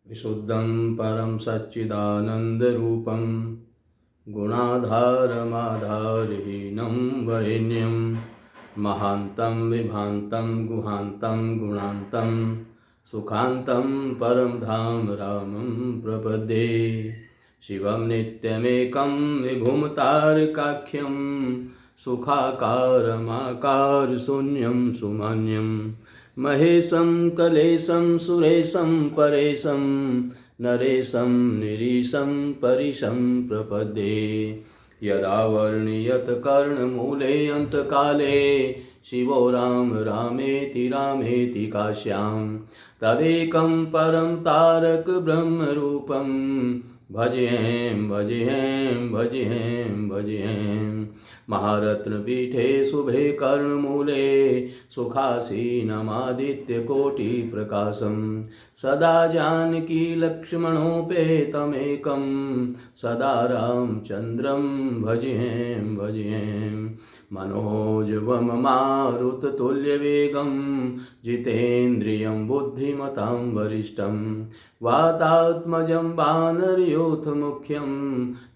विशुद्धं परं सच्चिदानन्दरूपं गुणाधारमाधारहीनं वरेण्यं महान्तं विभान्तं गुहान्तं गुणान्तं सुखान्तं परं धाम रामं प्रपद्ये। शिवं नित्यमेकं विभुं तारकाख्यं सुखाकारमाकारशून्यं सुमान्यं महेशं कलेशं सुरेशं परेशं नरेशं निरीशं परिशं प्रपद्ये। यदा वर्णियत कर्णमूले अन्तकाले शिवो राम रामेति रामेति काश्यां तदेकं परं तारक ब्रह्मरूपं भजें भजें भजें भजें। महारत्नपीठे शुभे कर्णमूले सुखासीनमादित्यकोटिप्रकाशं सदा जानकी लक्ष्मणोपेतमेकं सदा रामचन्द्रं भजें भजें। मनोजवं मारुततुल्यवेगं जितेन्द्रियं बुद्धिमतां वरिष्ठं वातात्मजं वानरयूथमुख्यं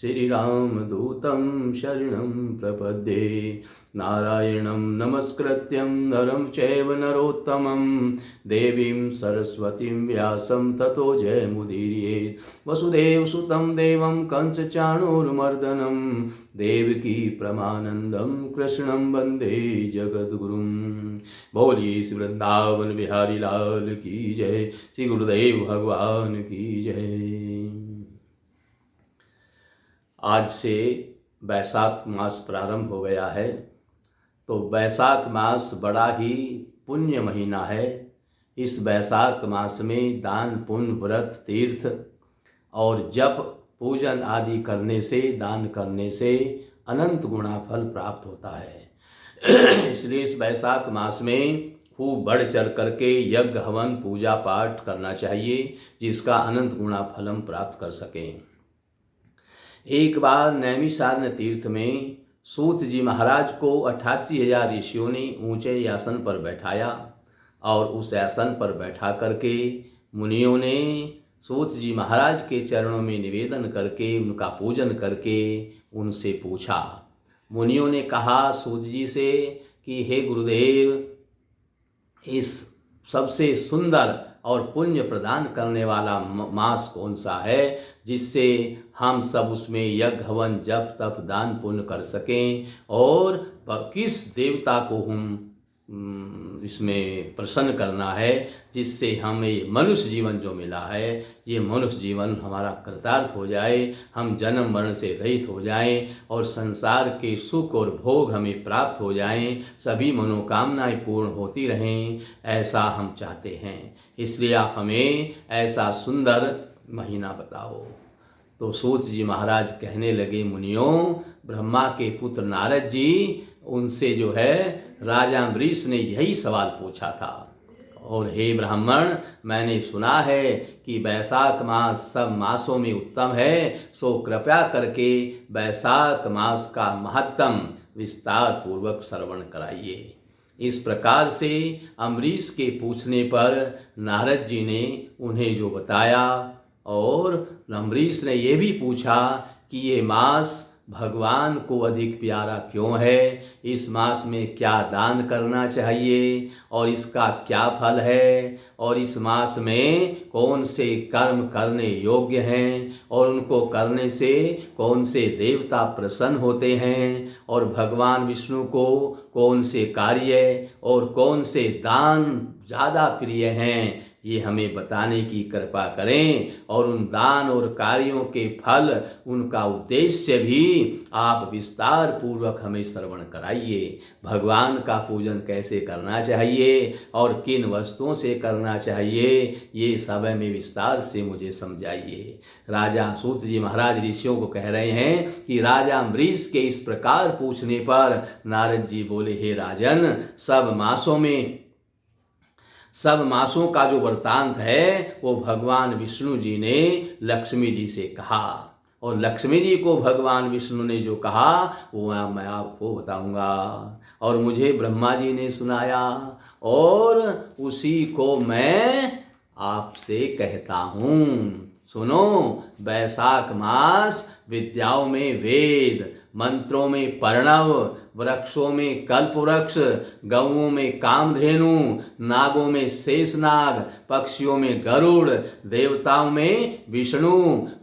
श्रीरामदूतं शरणं प्रपद्ये। नारायणं नमस्कृत्यं नरं चैव नरोत्तमं देवीं सरस्वतीं व्यासं ततो जयमुदीरयेत्। वसुदेवसुतं देवं कंसचाणूरमर्दनं देवकी परमानन्दं कृष्णं वन्दे जगद्गुरुं। बोलिए श्री वृंदावन बिहारी लाल की जय, श्री गुरुदेव भगवान की जय। आज से वैशाख मास प्रारंभ हो गया है, तो वैशाख मास बड़ा ही पुण्य महीना है। इस वैशाख मास में दान पुण्य व्रत तीर्थ और जप पूजन आदि करने से, दान करने से अनंत गुणा फल प्राप्त होता है। इसलिए इस वैशाख मास में खूब बढ़ चढ़ करके यज्ञ हवन पूजा पाठ करना चाहिए, जिसका अनंत गुणा फल हम प्राप्त कर सकें। एक बार नैमिषारण्य तीर्थ में सूत जी महाराज को 88,000 ऋषियों ने ऊंचे आसन पर बैठाया और उस आसन पर बैठा करके मुनियों ने सूत जी महाराज के चरणों में निवेदन करके, उनका पूजन करके उनसे पूछा। मुनियों ने कहा सूत जी से कि हे गुरुदेव, इस सबसे सुंदर और पुण्य प्रदान करने वाला मास कौन सा है, जिससे हम सब उसमें यज्ञ हवन जप तप दान पुण्य कर सकें, और किस देवता को हम इसमें प्रसन्न करना है, जिससे हमें ये मनुष्य जीवन जो मिला है, ये मनुष्य जीवन हमारा कृतार्थ हो जाए, हम जन्म मरण से रहित हो जाएं और संसार के सुख और भोग हमें प्राप्त हो जाएं, सभी मनोकामनाएं पूर्ण होती रहें, ऐसा हम चाहते हैं। इसलिए आप हमें ऐसा सुंदर महीना बताओ। तो सूत जी महाराज कहने लगे, मुनियों, ब्रह्मा के पुत्र नारद जी, उनसे जो है राजा अम्बरीश ने यही सवाल पूछा था। और हे ब्राह्मण, मैंने सुना है कि वैशाख मास सब मासों में उत्तम है, सो कृपया करके वैशाख मास का महत्तम विस्तार पूर्वक श्रवण कराइए। इस प्रकार से अम्बरीश के पूछने पर नारद जी ने उन्हें जो बताया, और अम्बरीश ने ये भी पूछा कि ये मास भगवान को अधिक प्यारा क्यों है, इस मास में क्या दान करना चाहिए और इसका क्या फल है, और इस मास में कौन से कर्म करने योग्य हैं और उनको करने से कौन से देवता प्रसन्न होते हैं, और भगवान विष्णु को कौन से कार्य और कौन से दान ज़्यादा प्रिय हैं, ये हमें बताने की कृपा करें। और उन दान और कार्यों के फल, उनका उद्देश्य भी आप विस्तार पूर्वक हमें श्रवण कराइए। भगवान का पूजन कैसे करना चाहिए और किन वस्तुओं से करना चाहिए, ये सब में विस्तार से मुझे समझाइए। राजा सूत जी महाराज ऋषियों को कह रहे हैं कि राजा अम्बरीश के इस प्रकार पूछने पर नारद जी बोले, हे राजन, सब मासों का जो वृत्तांत है वो भगवान विष्णु जी ने लक्ष्मी जी से कहा, और लक्ष्मी जी को भगवान विष्णु ने जो कहा वो मैं आपको बताऊंगा, और मुझे ब्रह्मा जी ने सुनाया, और उसी को मैं आपसे कहता हूँ। सुनो, वैशाख मास विद्याओं में वेद, मंत्रों में प्रणव, वृक्षों में कल्पवृक्ष, गौओं में कामधेनु, नागों में शेषनाग, पक्षियों में गरुड़, देवताओं में विष्णु,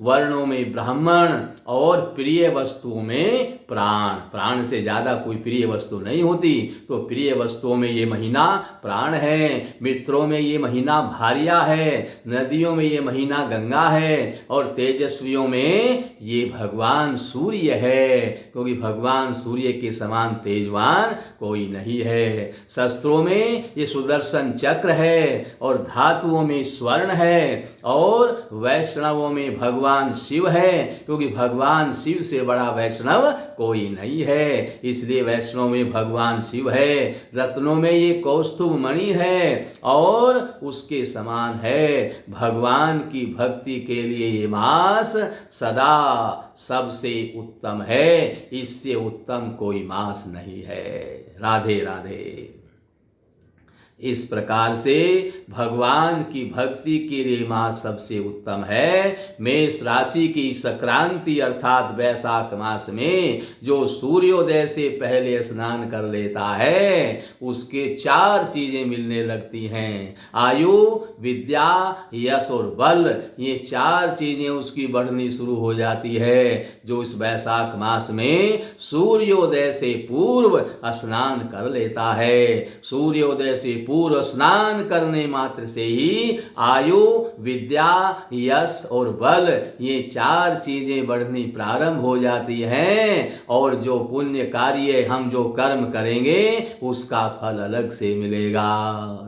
वर्णों में ब्राह्मण और प्रिय वस्तुओं में प्राण। प्राण से ज़्यादा कोई प्रिय वस्तु नहीं होती, तो प्रिय वस्तुओं में ये महीना प्राण है, मित्रों में ये महीना भार्या है, नदियों में ये महीना गंगा है, और तेजस्वियों में ये भगवान सूर्य है, क्योंकि भगवान सूर्य के समान तेजवान कोई नहीं है। शस्त्रों में ये सुदर्शन चक्र है, और धातुओं में स्वर्ण है, और वैष्णवों में भगवान शिव है, क्योंकि भगवान शिव से बड़ा वैष्णव कोई नहीं है, इसलिए वैष्णव में भगवान शिव है। रत्नों में ये कौस्तुभ मणि है, और उसके समान है। भगवान की भक्ति के लिए ये मास सदा सबसे उत्तम है, इससे उत्तम कोई मास नहीं है। राधे राधे। इस प्रकार से भगवान की भक्ति के लिए मास सबसे उत्तम है। मेष राशि की संक्रांति अर्थात वैशाख मास में जो सूर्योदय से पहले स्नान कर लेता है, उसके 4 चीजें मिलने लगती हैं। आयु, विद्या, यश और बल, ये 4 चीजें उसकी बढ़नी शुरू हो जाती है। जो इस वैशाख मास में सूर्योदय से पूर्व स्नान कर लेता है। सूर्योदय से पूर्व स्नान करने मात्र से ही आयु, विद्या, यश और बल, ये 4 चीजें बढ़नी प्रारंभ हो जाती हैं, और जो पुण्य कार्य हम जो कर्म करेंगे उसका फल अलग से मिलेगा।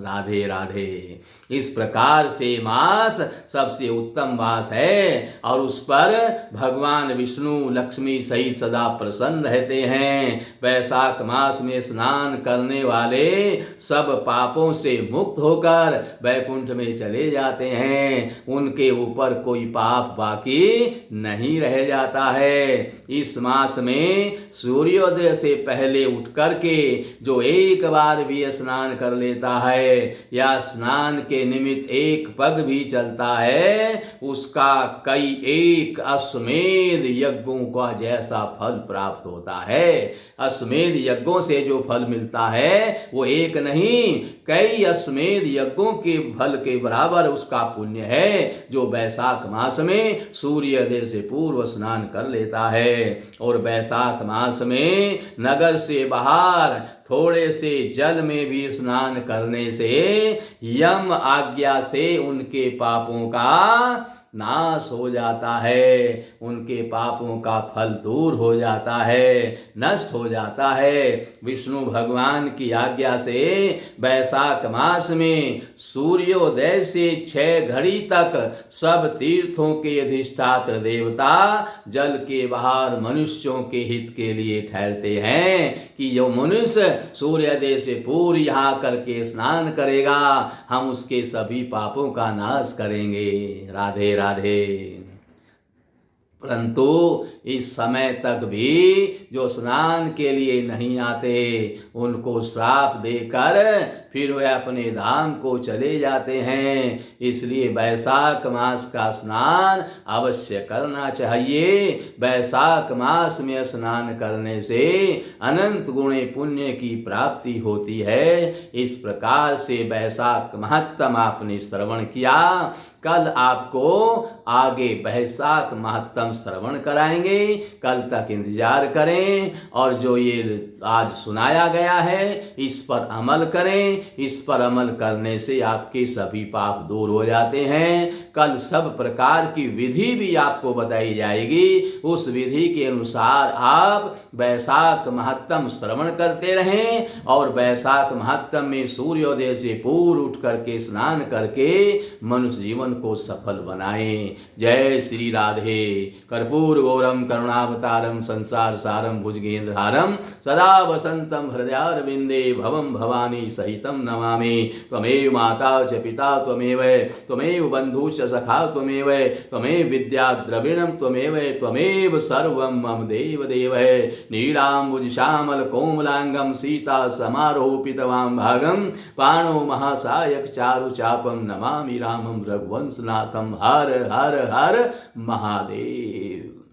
राधे राधे। इस प्रकार से मास सबसे उत्तम मास है, और उस पर भगवान विष्णु लक्ष्मी सहित सदा प्रसन्न रहते हैं। वैशाख मास में स्नान करने वाले सब पापों से मुक्त होकर वैकुंठ में चले जाते हैं, उनके ऊपर कोई पाप बाकी नहीं रह जाता है। इस मास में सूर्योदय से पहले उठ करके जो एक बार भी स्नान कर लेता है, या स्नान के निमित्त एक पग भी चलता है, उसका कई एक अश्वमेध यज्ञों का जैसा फल प्राप्त होता है। अश्वमेध यज्ञों से जो फल मिलता है वो एक नहीं, कई अश्वमेध यज्ञों के फल के बराबर उसका पुण्य है, जो वैशाख मास में सूर्योदय से पूर्व स्नान कर लेता है। और वैशाख मास में नगर से बाहर थोड़े से जल में भी स्नान करने से यम आज्ञा से उनके पापों का नाश हो जाता है, उनके पापों का फल दूर हो जाता है, नष्ट हो जाता है। विष्णु भगवान की आज्ञा से वैशाख मास में सूर्योदय से 6 घड़ी तक सब तीर्थों के अधिष्ठात्र देवता जल के बाहर मनुष्यों के हित के लिए ठहरते हैं, कि जो मनुष्य सूर्योदय से पूर्व यहाँ करके स्नान करेगा, हम उसके सभी पापों का नाश करेंगे। राधे राधे। परंतु इस समय तक भी जो स्नान के लिए नहीं आते, उनको श्राप देकर फिर वह अपने धाम को चले जाते हैं। इसलिए वैशाख मास का स्नान अवश्य करना चाहिए। वैशाख मास में स्नान करने से अनंत गुणे पुण्य की प्राप्ति होती है। इस प्रकार से वैशाख महत्तम आपने श्रवण किया। कल आपको आगे वैशाख महत्तम श्रवण कराएंगे। कल तक इंतजार करें, और जो ये आज सुनाया गया है इस पर अमल करें। इस पर अमल करने से आपके सभी पाप दूर हो जाते हैं। कल सब प्रकार की विधि भी आपको बताई जाएगी। उस विधि के अनुसार आप वैशाख महत्तम श्रवण करते रहें, और वैशाख महत्तम में सूर्योदय से पूर्व उठ करके स्नान करके मनुष्य जीवन को सफल बनाएं। जय श्री राधे। कर्पूर गौरम करुणावतारम संसार सारम भुजगेन्द्रहारम सदा वसंतम हृदयारविंदे भवम भवानी सहितम नमामि। त्वमेव माता च पिता त्वमेव त्वमेव बंधुश्च सखा त्वमेव त्वमेव विद्या द्रविणम त्वमेव त्वमेव सर्वं मम देव देव। नीलाम्बुज श्यामल कोमलांगम सीता समारोपितवाम भागम पाणो महासायक चारु चापम नमामि रामम रघुवंशनाथम। हर हर हर महादेव।